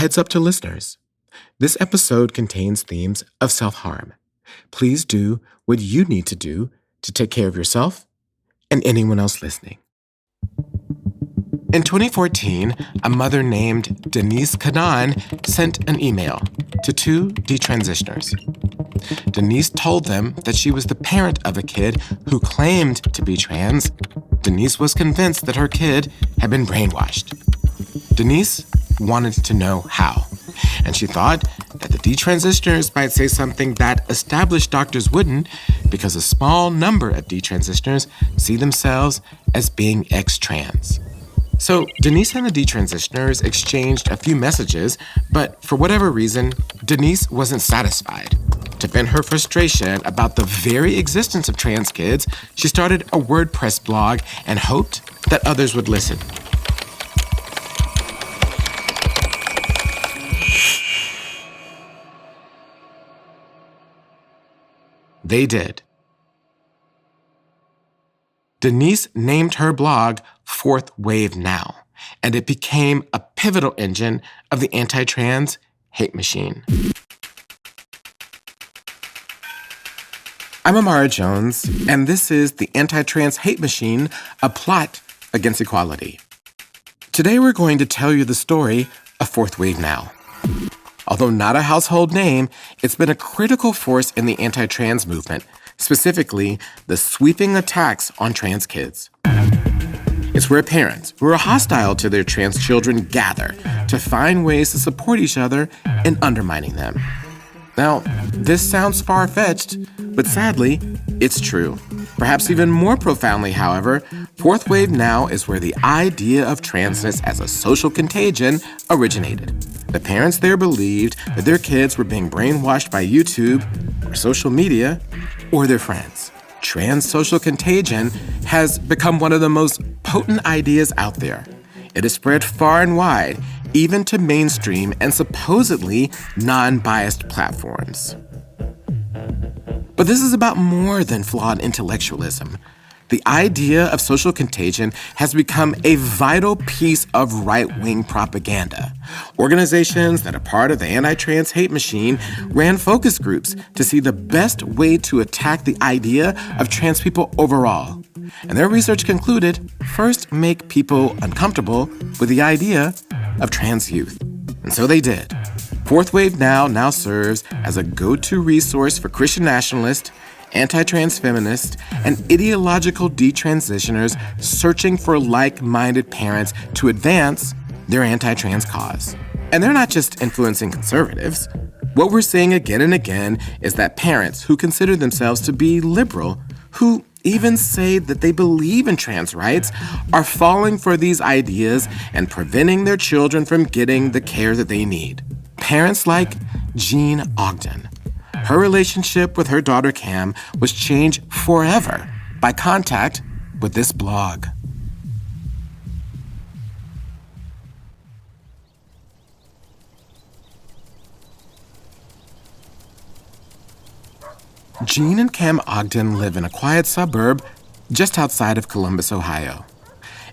heads up to listeners. This episode contains themes of self-harm. Please do what you need to do to take care of yourself and anyone else listening. In 2014, a mother named Denise Kanan sent an email to two detransitioners. Denise told them that she was the parent of a kid who claimed to be trans. Denise was convinced that her kid had been brainwashed. Denise wanted to know how, and she thought that the detransitioners might say something that established doctors wouldn't, because a small number of detransitioners see themselves as being ex-trans. So Denise and the detransitioners exchanged a few messages, but for whatever reason, Denise wasn't satisfied. To vent her frustration about the very existence of trans kids, she started a WordPress blog and hoped that others would listen. They did. Denise named her blog Fourth Wave Now, and it became a pivotal engine of the anti-trans hate machine. I'm Amara Jones, and this is the Anti-Trans Hate Machine, a plot against equality. Today we're going to tell you the story of Fourth Wave Now. Although not a household name, it's been a critical force in the anti-trans movement, specifically the sweeping attacks on trans kids. It's where parents who are hostile to their trans children gather to find ways to support each other in undermining them. Now, this sounds far-fetched, but sadly, it's true. Perhaps even more profoundly, however, Fourth Wave Now is where the idea of transness as a social contagion originated. The parents there believed that their kids were being brainwashed by YouTube or social media or their friends. Trans social contagion has become one of the most potent ideas out there. It has spread far and wide, even to mainstream and supposedly non-biased platforms. But this is about more than flawed intellectualism. The idea of social contagion has become a vital piece of right-wing propaganda. Organizations that are part of the anti-trans hate machine ran focus groups to see the best way to attack the idea of trans people overall. And their research concluded, first make people uncomfortable with the idea of trans youth. And so they did. Fourth Wave now serves as a go-to resource for Christian nationalists, anti-trans feminists, and ideological detransitioners searching for like-minded parents to advance their anti-trans cause. And they're not just influencing conservatives. What we're seeing again and again is that parents who consider themselves to be liberal, who even say that they believe in trans rights, are falling for these ideas and preventing their children from getting the care that they need. Parents like Jeanne Ogden. Her relationship with her daughter Cam was changed forever by contact with this blog. Jeanne and Cam Ogden live in a quiet suburb just outside of Columbus, Ohio.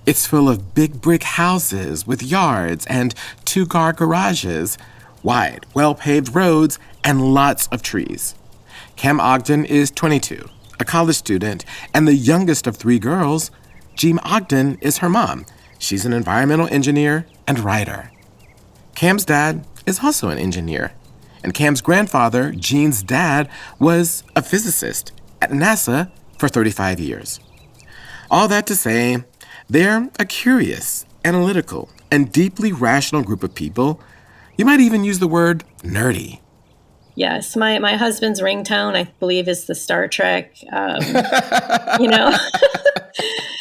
It's full of big brick houses with yards and two-car garages, wide, well-paved roads, and lots of trees. Cam Ogden is 22, a college student, and the youngest of three girls. Jeanne Ogden is her mom. She's an environmental engineer and writer. Cam's dad is also an engineer, and Cam's grandfather, Jeanne's dad, was a physicist at NASA for 35 years. All that to say, they're a curious, analytical, and deeply rational group of people. You might even use the word nerdy. Yes, my husband's ringtone, I believe, is the Star Trek, I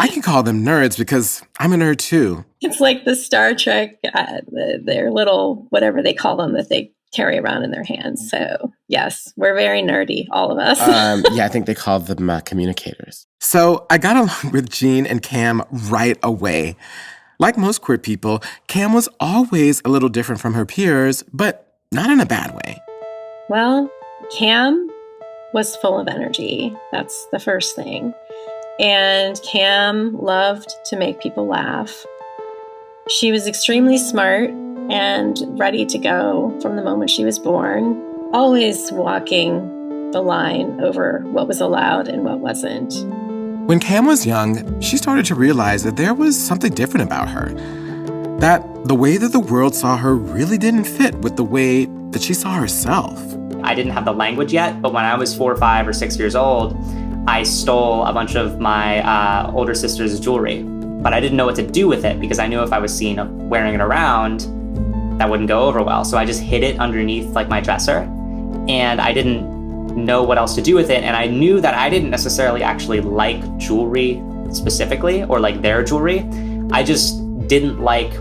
can call them nerds because I'm a nerd too. It's like the Star Trek, their little, whatever they call them that they carry around in their hands. So yes, we're very nerdy, all of us. I think they call them communicators. So I got along with Jeanne and Cam right away. Like most queer people, Cam was always a little different from her peers, but not in a bad way. Well, Cam was full of energy. That's the first thing. And Cam loved to make people laugh. She was extremely smart, and ready to go from the moment she was born, always walking the line over what was allowed and what wasn't. When Cam was young, she started to realize that there was something different about her. That the way that the world saw her really didn't fit with the way that she saw herself. I didn't have the language yet, but when I was 4 or 5 or 6 years old, I stole a bunch of my older sister's jewelry. But I didn't know what to do with it because I knew if I was seen wearing it around, that wouldn't go over well. So I just hid it underneath like my dresser, and I didn't know what else to do with it. And I knew that I didn't necessarily actually like jewelry specifically, or like their jewelry. I just didn't like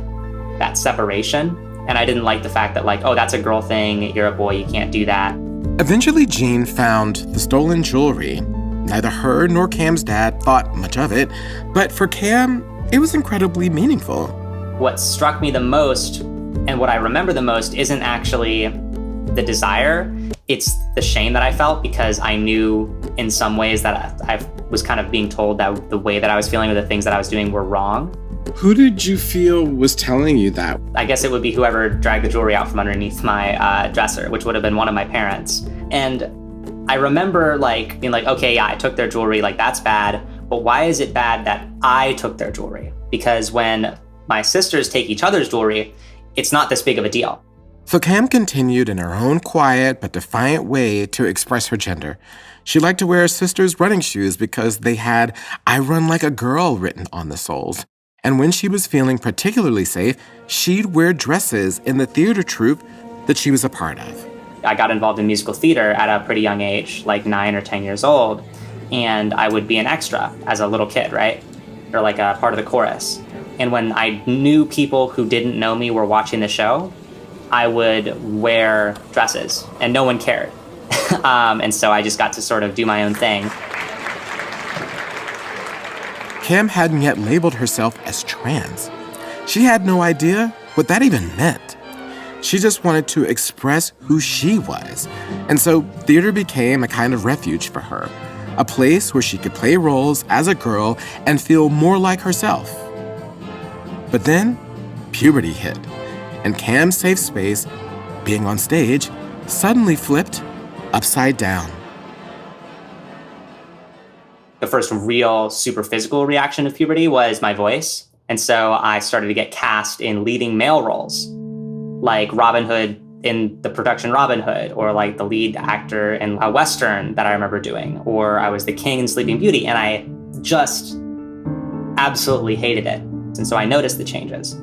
that separation. And I didn't like the fact that like, oh, that's a girl thing, you're a boy, you can't do that. Eventually, Jeanne found the stolen jewelry. Neither her nor Cam's dad thought much of it, but for Cam, it was incredibly meaningful. What struck me the most, and what I remember the most, isn't actually the desire. It's the shame that I felt because I knew in some ways that I was kind of being told that the way that I was feeling or the things that I was doing were wrong. Who did you feel was telling you that? I guess it would be whoever dragged the jewelry out from underneath my dresser, which would have been one of my parents. And I remember like being like, okay, yeah, I took their jewelry, like that's bad, but why is it bad that I took their jewelry? Because when my sisters take each other's jewelry, it's not this big of a deal. So Cam continued in her own quiet but defiant way to express her gender. She liked to wear her sister's running shoes because they had "I run like a girl" written on the soles. And when she was feeling particularly safe, she'd wear dresses in the theater troupe that she was a part of. I got involved in musical theater at a pretty young age, like 9 or 10 years old, and I would be an extra as a little kid, right? Or like a part of the chorus. And when I knew people who didn't know me were watching the show, I would wear dresses, and no one cared. And so I just got to sort of do my own thing. Cam hadn't yet labeled herself as trans. She had no idea what that even meant. She just wanted to express who she was. And so theater became a kind of refuge for her, a place where she could play roles as a girl and feel more like herself. But then puberty hit, and Cam's safe space, being on stage, suddenly flipped upside down. The first real super physical reaction of puberty was my voice. And so I started to get cast in leading male roles, like Robin Hood in the production Robin Hood, or like the lead actor in a Western that I remember doing, or I was the king in Sleeping Beauty, and I just absolutely hated it. And so I noticed the changes.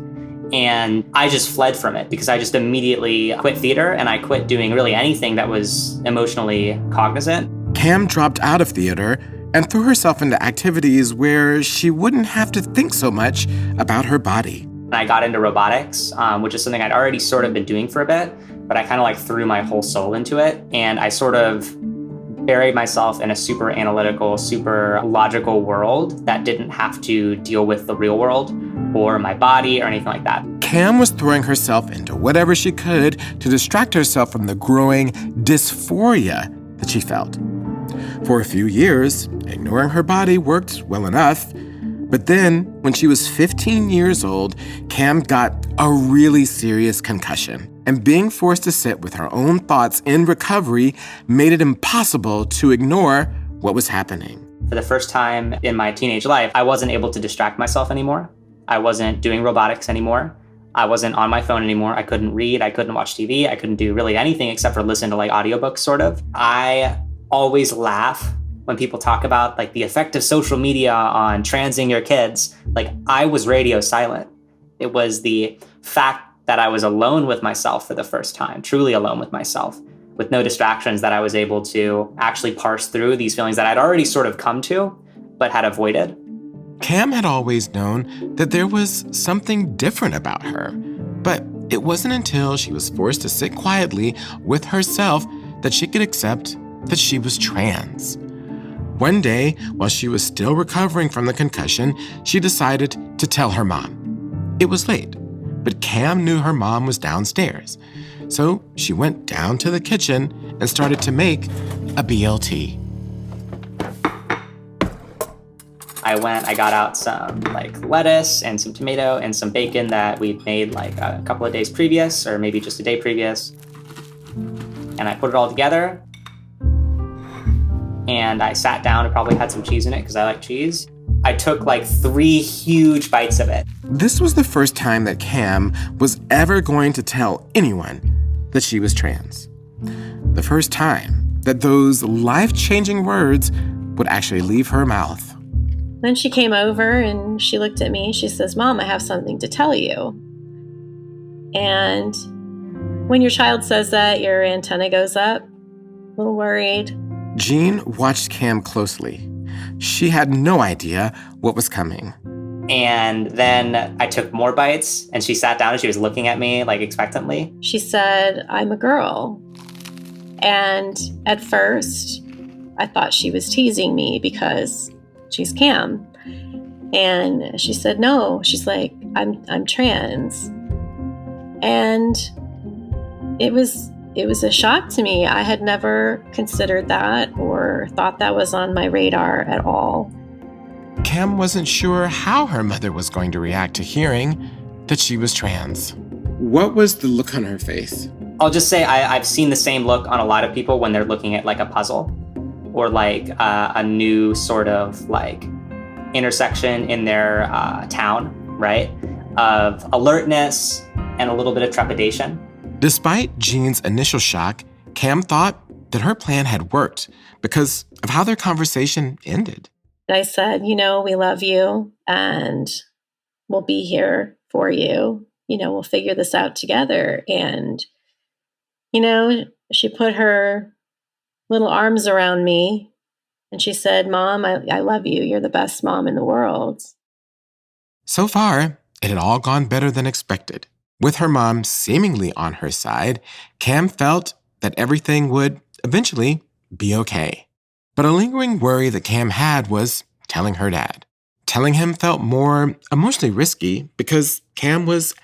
And I just fled from it because I just immediately quit theater, and I quit doing really anything that was emotionally cognizant. Cam dropped out of theater and threw herself into activities where she wouldn't have to think so much about her body. I got into robotics, which is something I'd already sort of been doing for a bit, but I kind of like threw my whole soul into it. And I sort of buried myself in a super analytical, super logical world that didn't have to deal with the real world or my body or anything like that. Cam was throwing herself into whatever she could to distract herself from the growing dysphoria that she felt. For a few years, ignoring her body worked well enough. But then, when she was 15 years old, Cam got a really serious concussion. And being forced to sit with her own thoughts in recovery made it impossible to ignore what was happening. For the first time in my teenage life, I wasn't able to distract myself anymore. I wasn't doing robotics anymore. I wasn't on my phone anymore. I couldn't read. I couldn't watch TV. I couldn't do really anything except for listen to like audiobooks, sort of. I always laugh when people talk about like the effect of social media on transing your kids. Like I was radio silent. It was the fact that I was alone with myself for the first time, truly alone with myself, with no distractions, that I was able to actually parse through these feelings that I'd already sort of come to, but had avoided. Cam had always known that there was something different about her, but it wasn't until she was forced to sit quietly with herself that she could accept that she was trans. One day, while she was still recovering from the concussion, she decided to tell her mom. It was late, but Cam knew her mom was downstairs. So she went down to the kitchen and started to make a BLT. I I got out some like lettuce and some tomato and some bacon that we'd made like a couple of days previous, or maybe just a day previous. And I put it all together. And I sat down and probably had some cheese in it because I like cheese. I took like 3 huge bites of it. This was the first time that Cam was ever going to tell anyone that she was trans. The first time that those life-changing words would actually leave her mouth. Then she came over and she looked at me. She says, "Mom, I have something to tell you." And when your child says that, your antenna goes up, a little worried. Jeanne watched Cam closely. She had no idea what was coming. And then I took more bites, and she sat down and she was looking at me like expectantly. She said, "I'm a girl." And at first, I thought she was teasing me because she's Cam. And she said, "No." She's like, I'm trans." And it was a shock to me. I had never considered that or thought that was on my radar at all. Cam wasn't sure how her mother was going to react to hearing that she was trans. What was the look on her face? I'll just say I've seen the same look on a lot of people when they're looking at like a puzzle or like a new sort of like intersection in their town, right? Of alertness and a little bit of trepidation. Despite Jeanne's initial shock, Cam thought that her plan had worked because of how their conversation ended. I said, "We love you and we'll be here for you. We'll figure this out together." And, she put her little arms around me and she said, "Mom, I love you. You're the best mom in the world." So far, it had all gone better than expected. With her mom seemingly on her side, Cam felt that everything would eventually be okay. But a lingering worry that Cam had was telling her dad. Telling him felt more emotionally risky because Cam was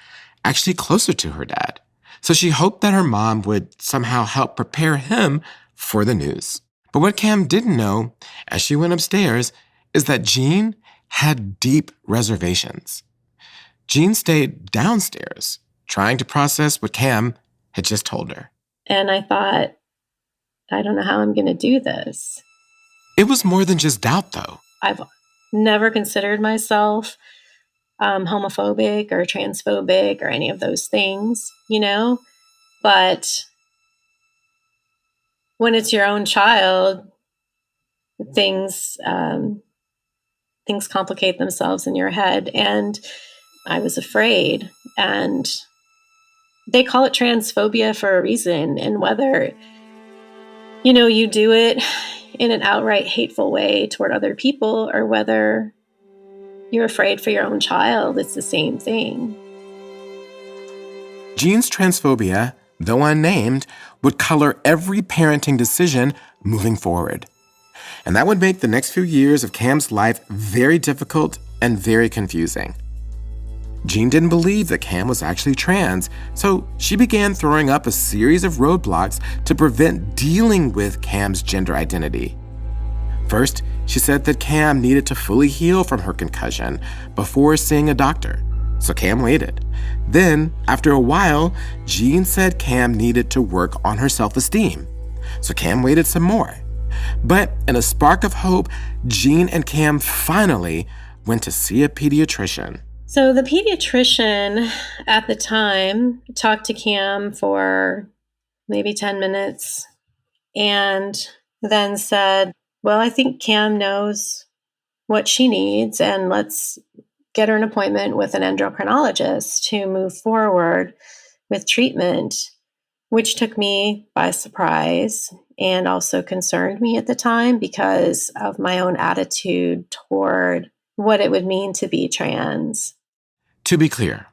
actually closer to her dad. So she hoped that her mom would somehow help prepare him for the news. But what Cam didn't know as she went upstairs is that Jeanne had deep reservations. Jeanne stayed downstairs, trying to process what Cam had just told her. And I thought, I don't know how I'm going to do this. It was more than just doubt, though. I've never considered myself homophobic or transphobic or any of those things, But when it's your own child, things complicate themselves in your head. And I was afraid. And they call it transphobia for a reason. And whether, you do it in an outright hateful way toward other people or whether you're afraid for your own child, it's the same thing. Jeanne's transphobia, though unnamed, would color every parenting decision moving forward. And that would make the next few years of Cam's life very difficult and very confusing. Jeanne didn't believe that Cam was actually trans, so she began throwing up a series of roadblocks to prevent dealing with Cam's gender identity. First, she said that Cam needed to fully heal from her concussion before seeing a doctor, so Cam waited. Then, after a while, Jeanne said Cam needed to work on her self-esteem, so Cam waited some more. But in a spark of hope, Jeanne and Cam finally went to see a pediatrician. So the pediatrician at the time talked to Cam for maybe 10 minutes and then said, "Well, I think Cam knows what she needs, and let's get her an appointment with an endocrinologist to move forward with treatment," which took me by surprise and also concerned me at the time because of my own attitude toward what it would mean to be trans. To be clear,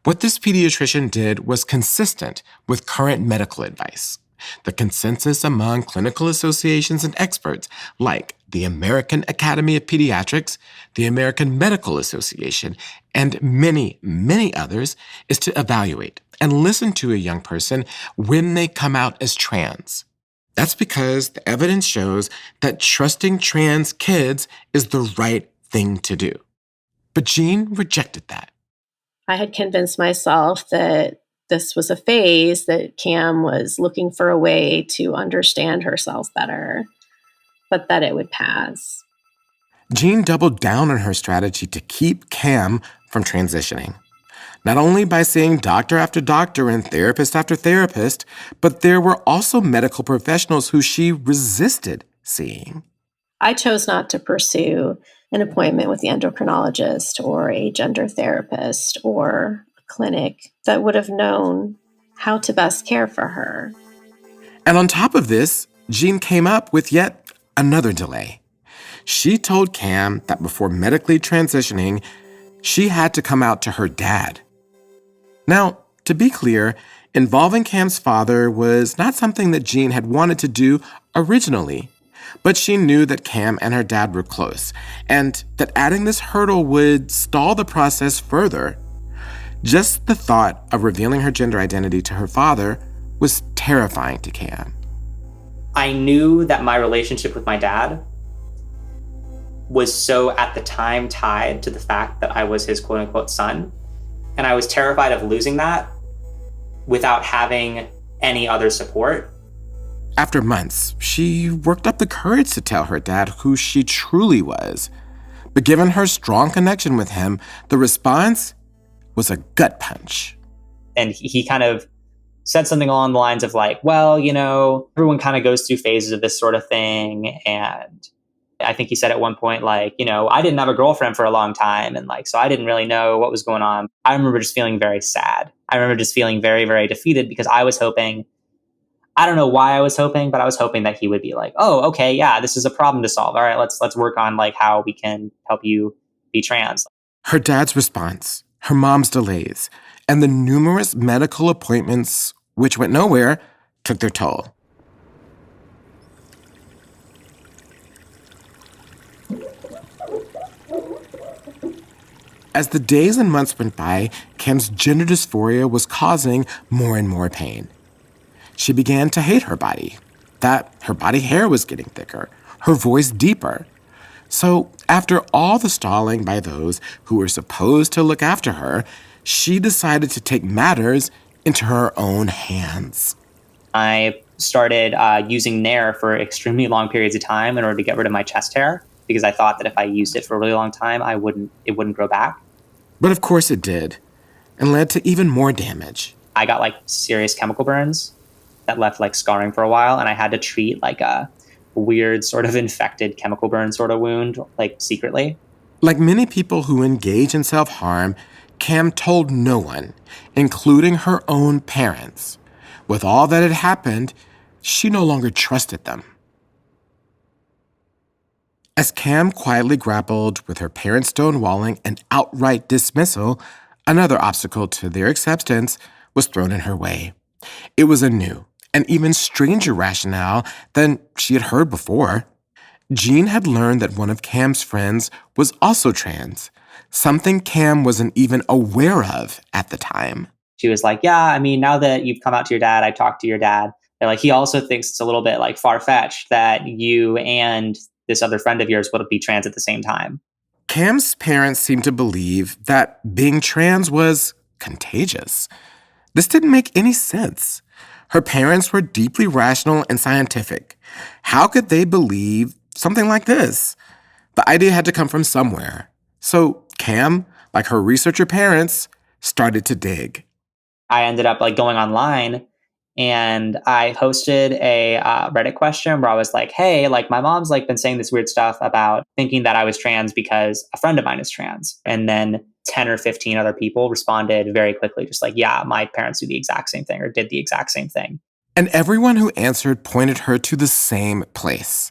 what this pediatrician did was consistent with current medical advice. The consensus among clinical associations and experts like the American Academy of Pediatrics, the American Medical Association, and many, many others is to evaluate and listen to a young person when they come out as trans. That's because the evidence shows that trusting trans kids is the right thing to do. But Jeanne rejected that. I had convinced myself that this was a phase, that Cam was looking for a way to understand herself better, but that it would pass. Jeanne doubled down on her strategy to keep Cam from transitioning. Not only by seeing doctor after doctor and therapist after therapist, but there were also medical professionals who she resisted seeing. I chose not to pursue an appointment with the endocrinologist or a gender therapist or a clinic that would have known how to best care for her. And on top of this, Jeanne came up with yet another delay. She told Cam that before medically transitioning, she had to come out to her dad. Now, to be clear, involving Cam's father was not something that Jeanne had wanted to do originally, but she knew that Cam and her dad were close, and that adding this hurdle would stall the process further. Just the thought of revealing her gender identity to her father was terrifying to Cam. I knew that my relationship with my dad was so at the time tied to the fact that I was his quote unquote son. And I was terrified of losing that without having any other support. After months, she worked up the courage to tell her dad who she truly was. But given her strong connection with him, the response was a gut punch. And he kind of said something along the lines of like, well, you know, everyone kind of goes through phases of this sort of thing. And I think he said at one point, like, you know, I didn't have a girlfriend for a long time. And like, so I didn't really know what was going on. I remember just feeling very sad. I remember just feeling very, very defeated because I was hoping, I don't know why I was hoping, but I was hoping that he would be like, oh, okay, yeah, this is a problem to solve. All right, let's work on like how we can help you be trans. Her dad's response, her mom's delays, and the numerous medical appointments, which went nowhere, took their toll. As the days and months went by, Cam's gender dysphoria was causing more and more pain. She began to hate her body, that her body hair was getting thicker, her voice deeper. So after all the stalling by those who were supposed to look after her, she decided to take matters into her own hands. I started using Nair for extremely long periods of time in order to get rid of my chest hair, because I thought that if I used it for a really long time, it wouldn't grow back. But of course it did, and led to even more damage. I got like serious chemical burns that left like scarring for a while, and I had to treat like a weird sort of infected chemical burn sort of wound, like secretly. Like many people who engage in self-harm, Cam told no one, including her own parents. With all that had happened, she no longer trusted them. As Cam quietly grappled with her parents' stonewalling and outright dismissal, another obstacle to their acceptance was thrown in her way. It was a new and even stranger rationale than she had heard before. Jeanne had learned that one of Cam's friends was also trans, something Cam wasn't even aware of at the time. She was like, yeah, I mean, now that you've come out to your dad, I talked to your dad. They're like, he also thinks it's a little bit like far-fetched that you and this other friend of yours would be trans at the same time. Cam's parents seemed to believe that being trans was contagious. This didn't make any sense. Her parents were deeply rational and scientific. How could they believe something like this? The idea had to come from somewhere. So Cam, like her researcher parents, started to dig. I ended up like going online and I posted a Reddit question where I was like, hey, like my mom's like been saying this weird stuff about thinking that I was trans because a friend of mine is trans. And then 10 or 15 other people responded very quickly, just like, yeah, my parents do the exact same thing or did the exact same thing. And everyone who answered pointed her to the same place,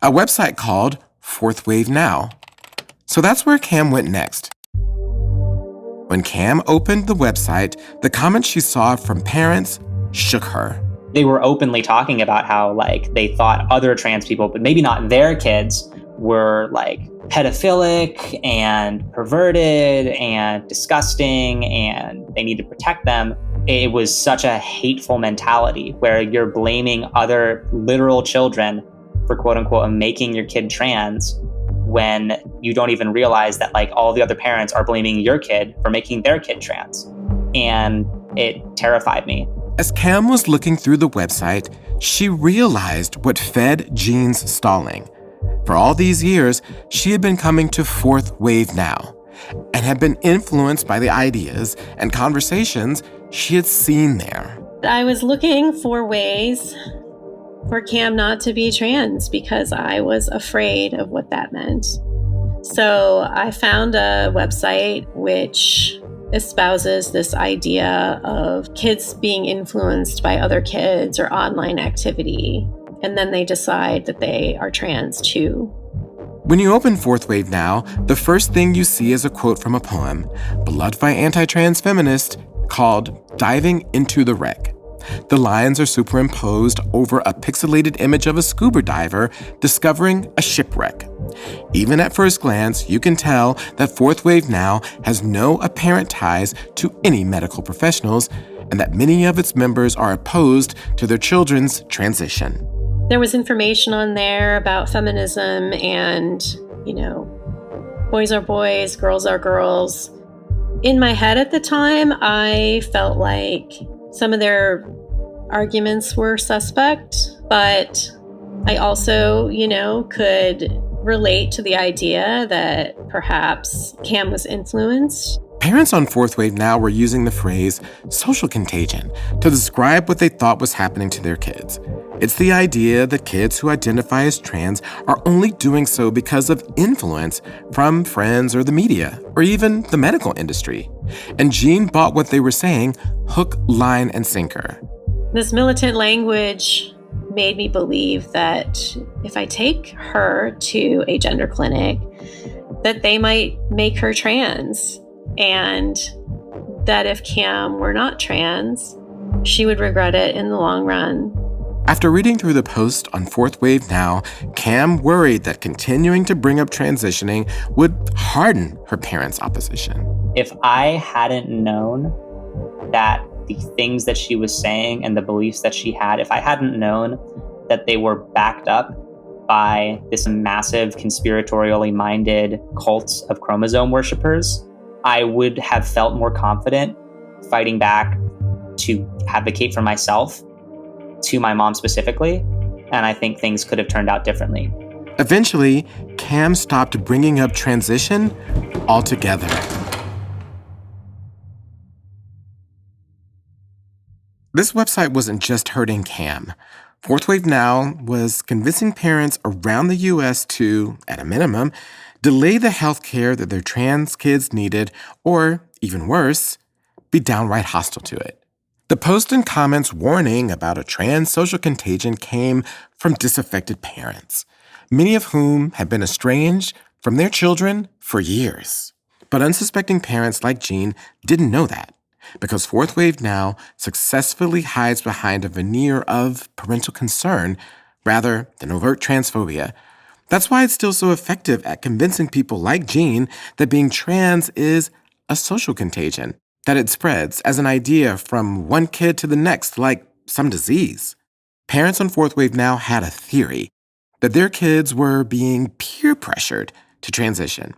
a website called Fourth Wave Now. So that's where Cam went next. When Cam opened the website, the comments she saw from parents shook her. They were openly talking about how like they thought other trans people, but maybe not their kids, were like pedophilic and perverted and disgusting and they need to protect them. It was such a hateful mentality where you're blaming other literal children for quote unquote making your kid trans when you don't even realize that like all the other parents are blaming your kid for making their kid trans. And it terrified me. As Cam was looking through the website, she realized what fed Jeanne's stalling. For all these years, she had been coming to Fourth Wave Now and had been influenced by the ideas and conversations she had seen there. I was looking for ways for Cam not to be trans because I was afraid of what that meant. So I found a website which espouses this idea of kids being influenced by other kids or online activity, and then they decide that they are trans too. When you open Fourth Wave Now, the first thing you see is a quote from a poem, beloved by anti-trans feminists, called Diving into the Wreck. The lines are superimposed over a pixelated image of a scuba diver discovering a shipwreck. Even at first glance, you can tell that Fourth Wave Now has no apparent ties to any medical professionals and that many of its members are opposed to their children's transition. There was information on there about feminism and, boys are boys, girls are girls. In my head at the time, I felt like some of their arguments were suspect, but I also, could relate to the idea that perhaps Cam was influenced. Parents on Fourth Wave Now were using the phrase social contagion to describe what they thought was happening to their kids. It's the idea that kids who identify as trans are only doing so because of influence from friends or the media, or even the medical industry. And Jeanne bought what they were saying hook, line, and sinker. This militant language made me believe that if I take her to a gender clinic, that they might make her trans, and that if Cam were not trans, she would regret it in the long run. After reading through the post on Fourth Wave Now, Cam worried that continuing to bring up transitioning would harden her parents' opposition. If I hadn't known that the things that she was saying and the beliefs that she had, if I hadn't known that they were backed up by this massive conspiratorially minded cult of chromosome worshipers, I would have felt more confident fighting back to advocate for myself, to my mom specifically, and I think things could have turned out differently. Eventually, Cam stopped bringing up transition altogether. This website wasn't just hurting Cam. Fourth Wave Now was convincing parents around the U.S. to, at a minimum, delay the health care that their trans kids needed, or, even worse, be downright hostile to it. The post and comments warning about a trans social contagion came from disaffected parents, many of whom had been estranged from their children for years. But unsuspecting parents like Jeanne didn't know that, because Fourth Wave Now successfully hides behind a veneer of parental concern rather than overt transphobia. That's why it's still so effective at convincing people like Jeanne that being trans is a social contagion, that it spreads as an idea from one kid to the next like some disease. Parents on Fourth Wave Now had a theory that their kids were being peer pressured to transition.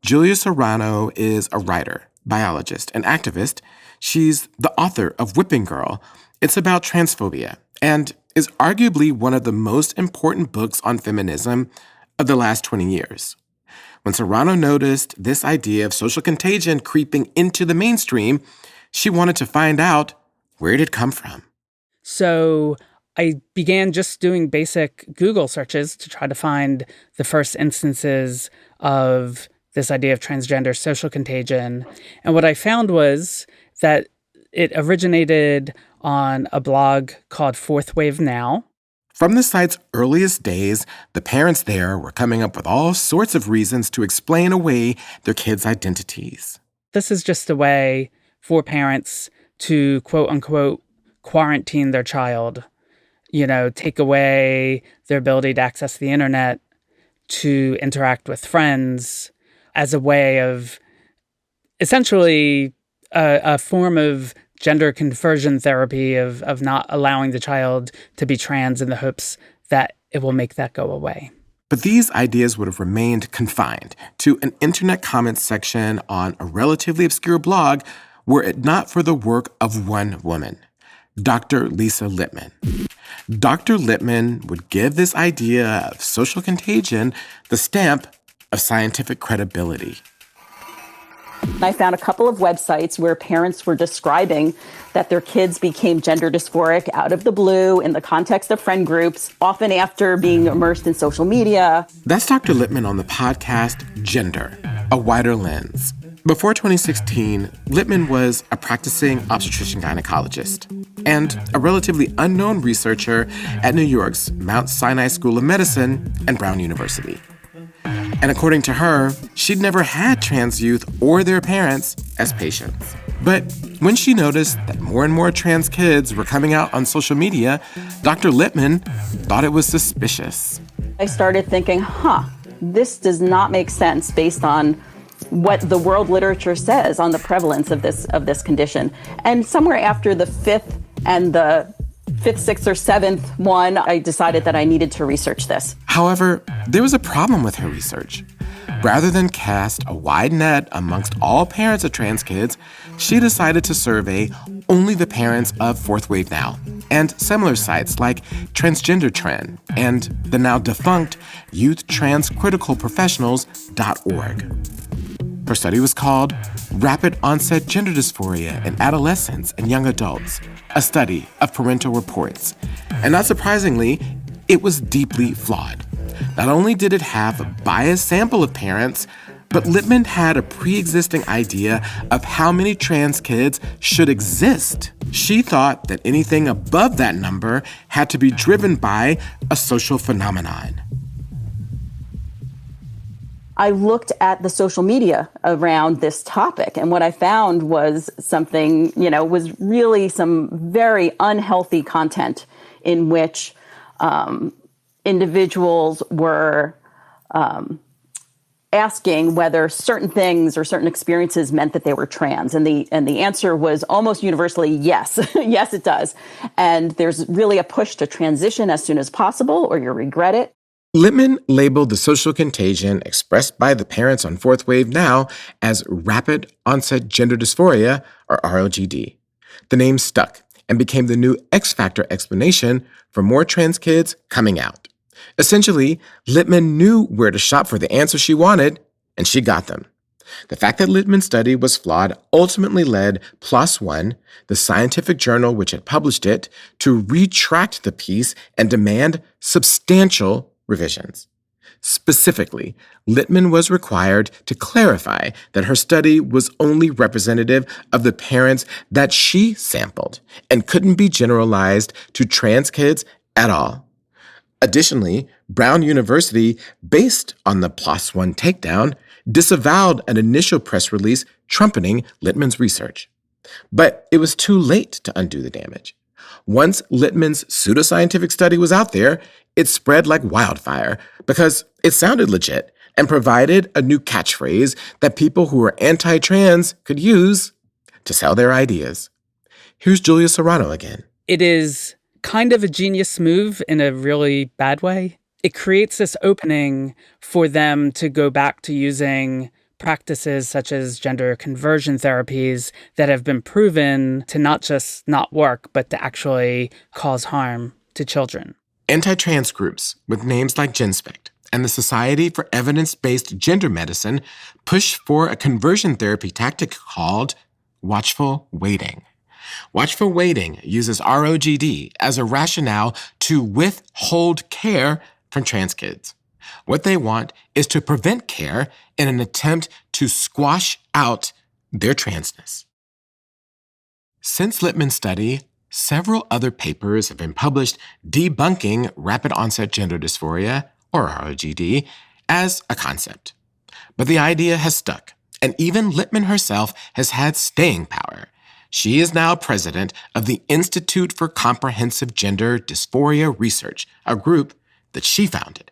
Julia Serrano is a writer, biologist, and activist. She's the author of Whipping Girl. It's about transphobia and is arguably one of the most important books on feminism of the last 20 years. When Serrano noticed this idea of social contagion creeping into the mainstream, she wanted to find out where it had come from. So I began just doing basic Google searches to try to find the first instances of this idea of transgender social contagion. And what I found was that it originated on a blog called Fourth Wave Now. From the site's earliest days, the parents there were coming up with all sorts of reasons to explain away their kids' identities. This is just a way for parents to, quote unquote, quarantine their child, take away their ability to access the internet, to interact with friends, as a way of essentially a form of gender conversion therapy of not allowing the child to be trans in the hopes that it will make that go away. But these ideas would have remained confined to an internet comments section on a relatively obscure blog were it not for the work of one woman, Dr. Lisa Lippman. Dr. Lippman would give this idea of social contagion the stamp of scientific credibility. I found a couple of websites where parents were describing that their kids became gender dysphoric out of the blue in the context of friend groups, often after being immersed in social media. That's Dr. Lippman on the podcast Gender, A Wider Lens. Before 2016, Lippman was a practicing obstetrician-gynecologist and a relatively unknown researcher at New York's Mount Sinai School of Medicine and Brown University. And according to her, she'd never had trans youth or their parents as patients. But when she noticed that more and more trans kids were coming out on social media, Dr. Lippman thought it was suspicious. I started thinking, this does not make sense based on what the world literature says on the prevalence of this condition. And somewhere after the fifth, sixth, or seventh one, I decided that I needed to research this. However, there was a problem with her research. Rather than cast a wide net amongst all parents of trans kids, she decided to survey only the parents of Fourth Wave Now and similar sites like Transgender Trend and the now defunct YouthTransCriticalProfessionals.org. Her study was called Rapid Onset Gender Dysphoria in Adolescents and Young Adults, a study of parental reports. And not surprisingly, it was deeply flawed. Not only did it have a biased sample of parents, but Lippman had a pre-existing idea of how many trans kids should exist. She thought that anything above that number had to be driven by a social phenomenon. I looked at the social media around this topic, and what I found was something, was really some very unhealthy content in which individuals were asking whether certain things or certain experiences meant that they were trans. And the answer was almost universally yes. Yes, it does. And there's really a push to transition as soon as possible or you'll regret it. Lippman labeled the social contagion expressed by the parents on Fourth Wave Now as rapid onset gender dysphoria, or ROGD. The name stuck and became the new X Factor explanation for more trans kids coming out. Essentially, Lippman knew where to shop for the answers she wanted, and she got them. The fact that Lippman's study was flawed ultimately led PLOS One, the scientific journal which had published it, to retract the piece and demand substantial revisions. Specifically, Lippman was required to clarify that her study was only representative of the parents that she sampled and couldn't be generalized to trans kids at all. Additionally, Brown University, based on the PLOS One takedown, disavowed an initial press release trumpeting Lippman's research. But it was too late to undo the damage. Once Lippman's pseudoscientific study was out there, it spread like wildfire because it sounded legit and provided a new catchphrase that people who were anti-trans could use to sell their ideas. Here's Julia Serrano again. It is kind of a genius move in a really bad way. It creates this opening for them to go back to using practices such as gender conversion therapies that have been proven to not just not work, but to actually cause harm to children. Anti-trans groups with names like GenSpect and the Society for Evidence-Based Gender Medicine push for a conversion therapy tactic called watchful waiting. Watchful waiting uses ROGD as a rationale to withhold care from trans kids. What they want is to prevent care in an attempt to squash out their transness. Since Lippman's study, several other papers have been published debunking rapid onset gender dysphoria, or ROGD, as a concept. But the idea has stuck, and even Lippman herself has had staying power. She is now president of the Institute for Comprehensive Gender Dysphoria Research, a group that she founded.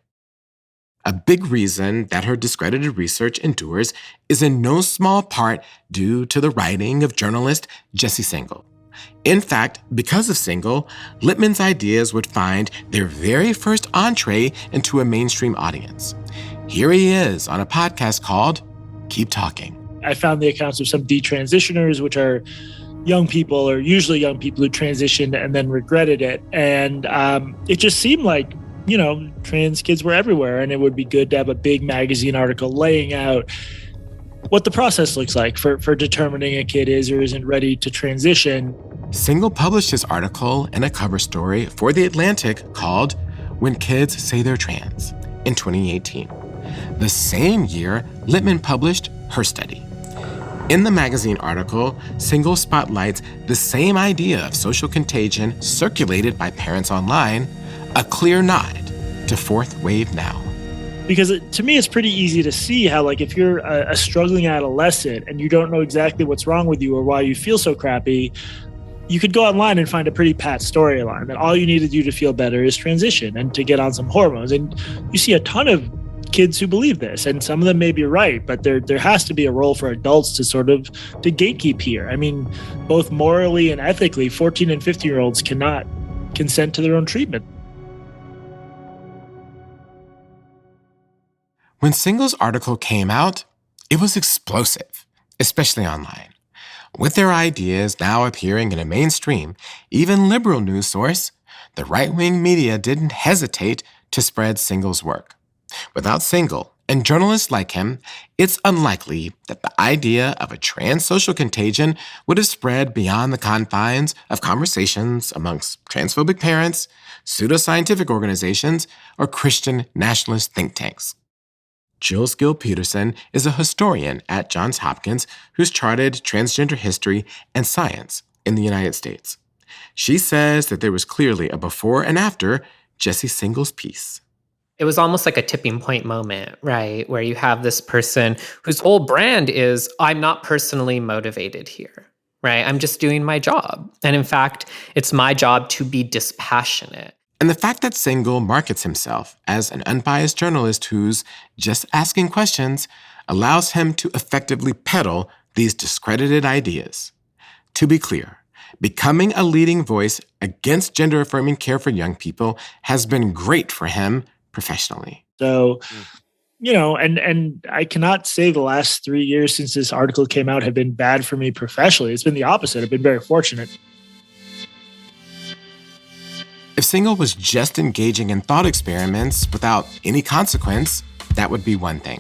A big reason that her discredited research endures is in no small part due to the writing of journalist Jesse Singal. In fact, because of Singal, Lippman's ideas would find their very first entree into a mainstream audience. Here he is on a podcast called Keep Talking. I found the accounts of some detransitioners, which are young people, or usually young people who transitioned and then regretted it. And it just seemed like, trans kids were everywhere, and it would be good to have a big magazine article laying out what the process looks like for determining a kid is or isn't ready to transition. Singal published his article and a cover story for The Atlantic called When Kids Say They're Trans in 2018. The same year, Lippman published her study. In the magazine article, Singal spotlights the same idea of social contagion circulated by parents online, a clear nod to fourth wave now. Because to me, it's pretty easy to see how, if you're a struggling adolescent and you don't know exactly what's wrong with you or why you feel so crappy, you could go online and find a pretty pat storyline that all you need to do to feel better is transition and to get on some hormones. And you see a ton of kids who believe this, and some of them may be right, but there has to be a role for adults to to gatekeep here. I mean, both morally and ethically, 14 and 15-year-olds cannot consent to their own treatment. When Singal's article came out, it was explosive, especially online. With their ideas now appearing in a mainstream, even liberal news source, the right-wing media didn't hesitate to spread Singal's work. Without Singal and journalists like him, it's unlikely that the idea of a trans social contagion would have spread beyond the confines of conversations amongst transphobic parents, pseudoscientific organizations, or Christian nationalist think tanks. Jill Skill-Peterson is a historian at Johns Hopkins who's charted transgender history and science in the United States. She says that there was clearly a before and after Jesse Singal's piece. It was almost like a tipping point moment, right? Where you have this person whose whole brand is, I'm not personally motivated here, right? I'm just doing my job. And in fact, it's my job to be dispassionate. And the fact that Singal markets himself as an unbiased journalist who's just asking questions allows him to effectively peddle these discredited ideas. To be clear, becoming a leading voice against gender-affirming care for young people has been great for him professionally. So, and I cannot say the last 3 years since this article came out have been bad for me professionally. It's been the opposite. I've been very fortunate. If Singal was just engaging in thought experiments without any consequence, that would be one thing.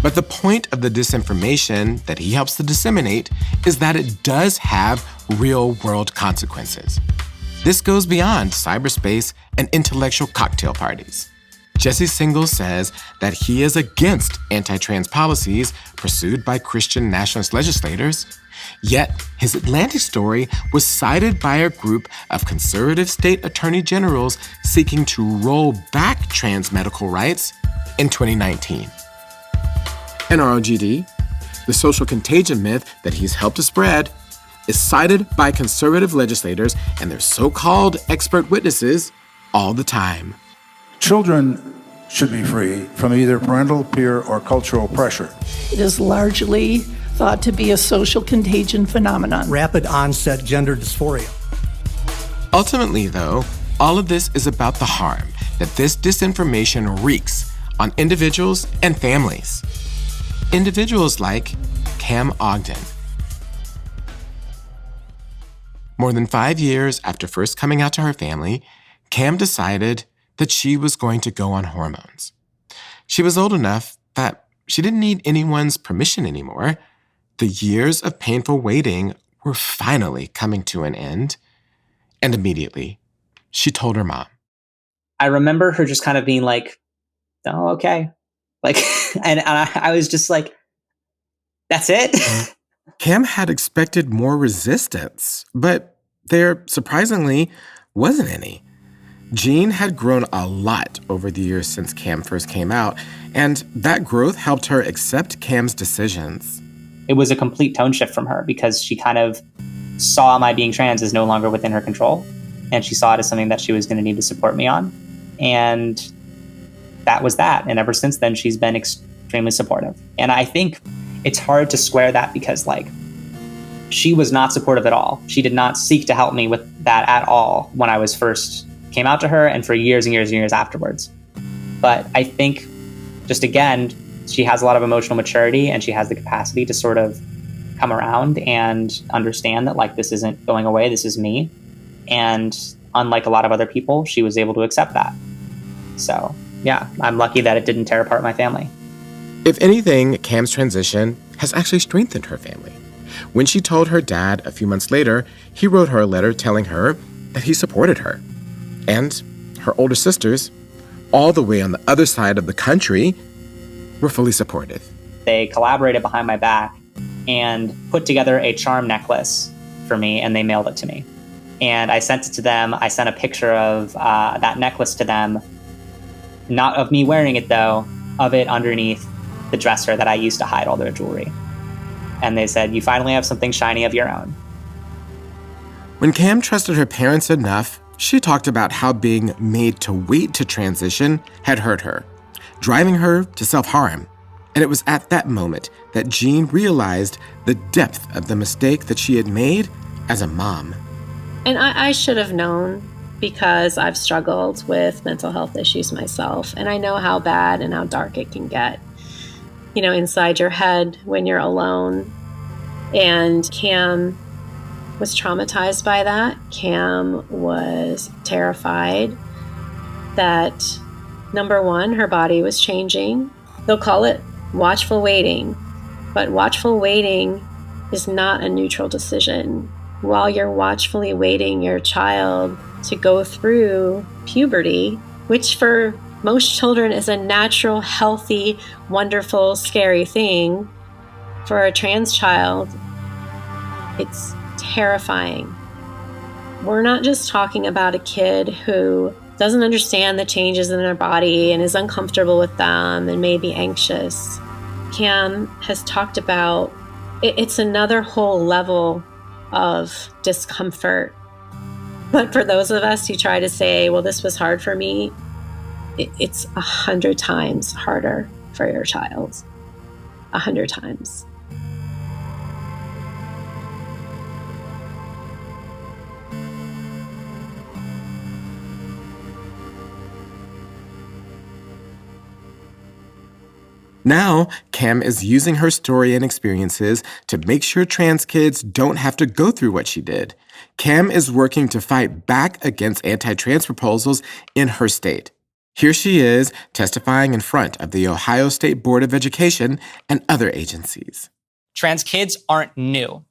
But the point of the disinformation that he helps to disseminate is that it does have real-world consequences. This goes beyond cyberspace and intellectual cocktail parties. Jesse Singal says that he is against anti-trans policies pursued by Christian nationalist legislators, yet his Atlantic story was cited by a group of conservative state attorney generals seeking to roll back trans medical rights in 2019. And ROGD, the social contagion myth that he's helped to spread, is cited by conservative legislators and their so-called expert witnesses all the time. Children should be free from either parental, peer, or cultural pressure. It is largely thought to be a social contagion phenomenon. Rapid onset gender dysphoria. Ultimately, though, all of this is about the harm that this disinformation wreaks on individuals and families. Individuals like Cam Ogden. More than 5 years after first coming out to her family, Cam decided that she was going to go on hormones. She was old enough that she didn't need anyone's permission anymore. The years of painful waiting were finally coming to an end. And immediately, she told her mom. I remember her just kind of being like, oh, okay. And I was just like, that's it? Cam had expected more resistance, but there surprisingly wasn't any. Jeanne had grown a lot over the years since Cam first came out, and that growth helped her accept Cam's decisions. It was a complete tone shift from her because she kind of saw my being trans as no longer within her control, and she saw it as something that she was going to need to support me on. And that was that. And ever since then, she's been extremely supportive. And I think it's hard to square that because, she was not supportive at all. She did not seek to help me with that at all when I was first came out to her and for years and years and years afterwards. But I think just again, she has a lot of emotional maturity and she has the capacity to sort of come around and understand that like this isn't going away, this is me. And unlike a lot of other people, she was able to accept that. So yeah, I'm lucky that it didn't tear apart my family. If anything, Cam's transition has actually strengthened her family. When she told her dad a few months later, he wrote her a letter telling her that he supported her. And her older sisters, all the way on the other side of the country, were fully supportive. They collaborated behind my back and put together a charm necklace for me, and they mailed it to me. And I sent it to them. I sent a picture of that necklace to them, not of me wearing it though, of it underneath the dresser that I used to hide all their jewelry. And they said, you finally have something shiny of your own. When Cam trusted her parents enough, she talked about how being made to wait to transition had hurt her, driving her to self-harm. And it was at that moment that Jeanne realized the depth of the mistake that she had made as a mom. And I should have known, because I've struggled with mental health issues myself, and I know how bad and how dark it can get, you know, inside your head when you're alone. And Cam was traumatized by that. Cam was terrified that, number one, her body was changing. They'll call it watchful waiting, but watchful waiting is not a neutral decision. While you're watchfully waiting your child to go through puberty, which for most children is a natural, healthy, wonderful, scary thing, for a trans child, it's terrifying. We're not just talking about a kid who doesn't understand the changes in their body and is uncomfortable with them and may be anxious. Cam has talked about it's another whole level of discomfort. But for those of us who try to say, well, this was hard for me, it's 100 times harder for your child. 100 times. Now, Cam is using her story and experiences to make sure trans kids don't have to go through what she did. Cam is working to fight back against anti-trans proposals in her state. Here she is testifying in front of the Ohio State Board of Education and other agencies. Trans kids aren't new.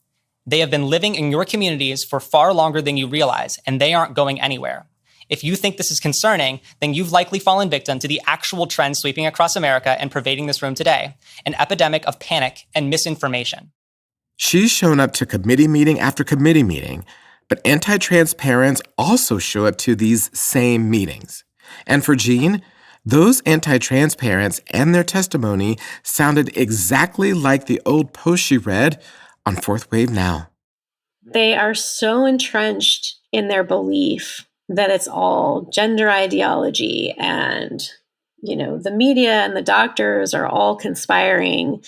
They have been living in your communities for far longer than you realize, and they aren't going anywhere. If you think this is concerning, then you've likely fallen victim to the actual trend sweeping across America and pervading this room today, an epidemic of panic and misinformation. She's shown up to committee meeting after committee meeting, but anti-trans parents also show up to these same meetings. And for Jeanne, those anti-trans parents and their testimony sounded exactly like the old post she read on Fourth Wave Now. They are so entrenched in their belief that it's all gender ideology and, you know, the media and the doctors are all conspiring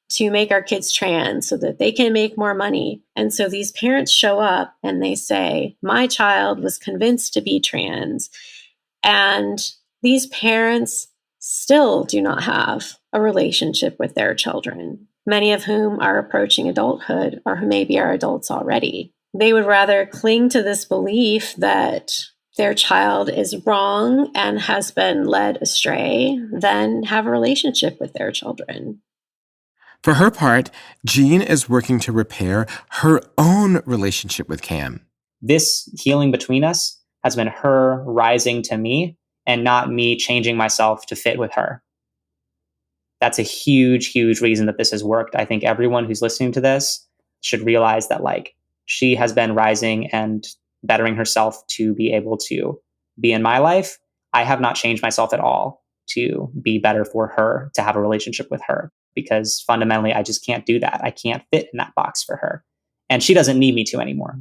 to make our kids trans so that they can make more money. And so these parents show up and they say, my child was convinced to be trans. And these parents still do not have a relationship with their children, many of whom are approaching adulthood or who maybe are adults already. They would rather cling to this belief that their child is wrong and has been led astray than have a relationship with their children. For her part, Jeanne is working to repair her own relationship with Cam. This healing between us has been her rising to me and not me changing myself to fit with her. That's a huge, huge reason that this has worked. I think everyone who's listening to this should realize that, like, she has been rising and bettering herself to be able to be in my life. I have not changed myself at all to be better for her, to have a relationship with her, because fundamentally, I just can't do that. I can't fit in that box for her. And she doesn't need me to anymore.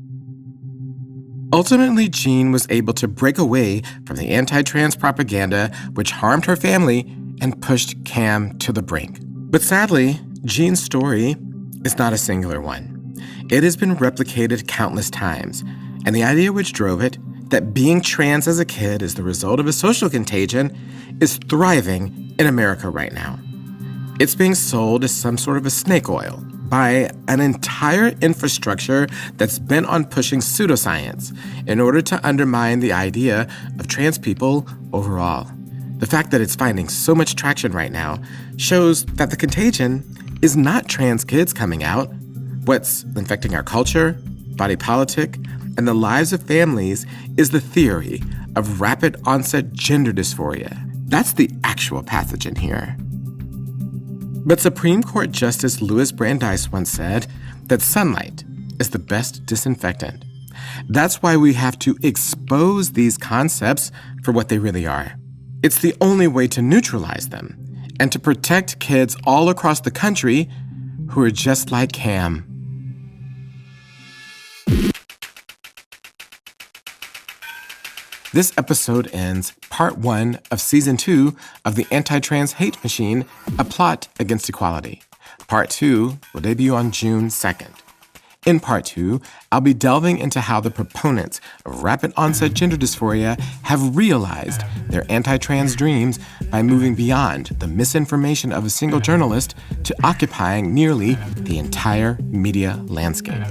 Ultimately, Jeanne was able to break away from the anti-trans propaganda which harmed her family and pushed Cam to the brink. But sadly, Jeanne's story is not a singular one. It has been replicated countless times, and the idea which drove it, that being trans as a kid is the result of a social contagion, is thriving in America right now. It's being sold as some sort of a snake oil by an entire infrastructure that's bent on pushing pseudoscience in order to undermine the idea of trans people overall. The fact that it's finding so much traction right now shows that the contagion is not trans kids coming out. What's infecting our culture, body politic, and the lives of families is the theory of rapid onset gender dysphoria. That's the actual pathogen here. But Supreme Court Justice Louis Brandeis once said that sunlight is the best disinfectant. That's why we have to expose these concepts for what they really are. It's the only way to neutralize them and to protect kids all across the country who are just like Cam. This episode ends part 1 of season 2 of the anti-trans hate machine, A Plot Against Equality. Part 2 will debut on June 2nd. In part 2, I'll be delving into how the proponents of rapid onset gender dysphoria have realized their anti-trans dreams by moving beyond the misinformation of a single journalist to occupying nearly the entire media landscape.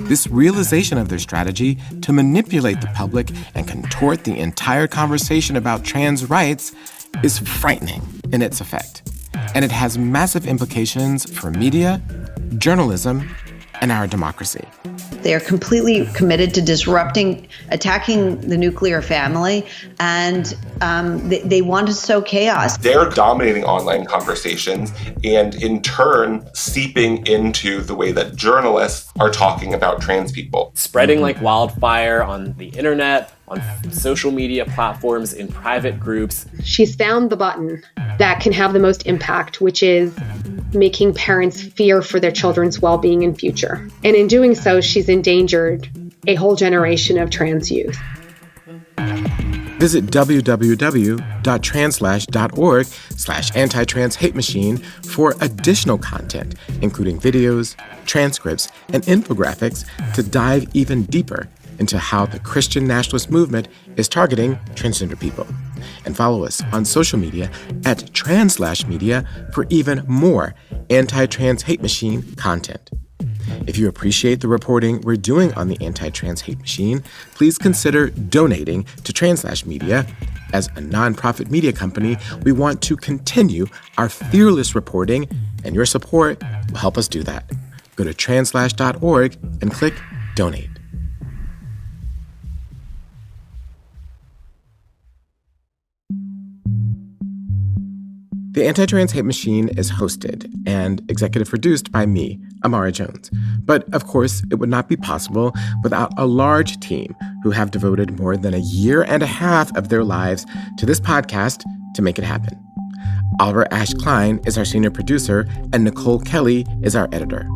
This realization of their strategy to manipulate the public and contort the entire conversation about trans rights is frightening in its effect, and it has massive implications for media, journalism, and our democracy. They're completely committed to disrupting, attacking the nuclear family, and they want to sow chaos. They're dominating online conversations and in turn seeping into the way that journalists are talking about trans people. Spreading like wildfire on the internet, on social media platforms, in private groups. She's found the button that can have the most impact, which is making parents fear for their children's well-being and future. And in doing so, she's endangered a whole generation of trans youth. Visit www.translash.org/anti-trans hate machine for additional content, including videos, transcripts, and infographics to dive even deeper into how the Christian nationalist movement is targeting transgender people. And follow us on social media at TransLash Media for even more anti-trans hate machine content. If you appreciate the reporting we're doing on the anti-trans hate machine, please consider donating to TransLash Media. As a nonprofit media company, we want to continue our fearless reporting, and your support will help us do that. Go to translash.org and click Donate. The Anti-Trans Hate Machine is hosted and executive produced by me, Amara Jones. But of course, it would not be possible without a large team who have devoted more than 1.5 years of their lives to this podcast to make it happen. Oliver Ash Klein is our senior producer, and Nicole Kelly is our editor.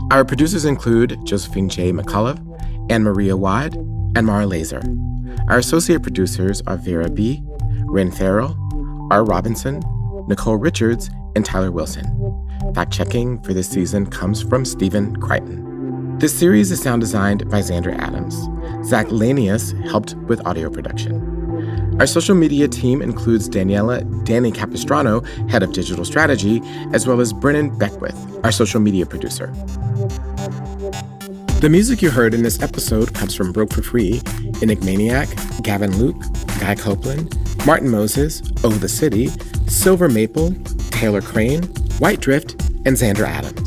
Our producers include Josephine J. McCullough, Anne Maria Wad, and Mara Laser. Our associate producers are Vera B., Ren Farrell, R. Robinson, Nicole Richards, and Tyler Wilson. Fact-checking for this season comes from Stephen Crichton. This series is sound designed by Xander Adams. Zach Lanius helped with audio production. Our social media team includes Daniela Danny Capistrano, head of digital strategy, as well as Brennan Beckwith, our social media producer. The music you heard in this episode comes from Broke for Free, Enigmaniac, Gavin Luke, Guy Copeland, Martin Moses, Oh the City, Silver Maple, Taylor Crane, White Drift, and Xander Adams.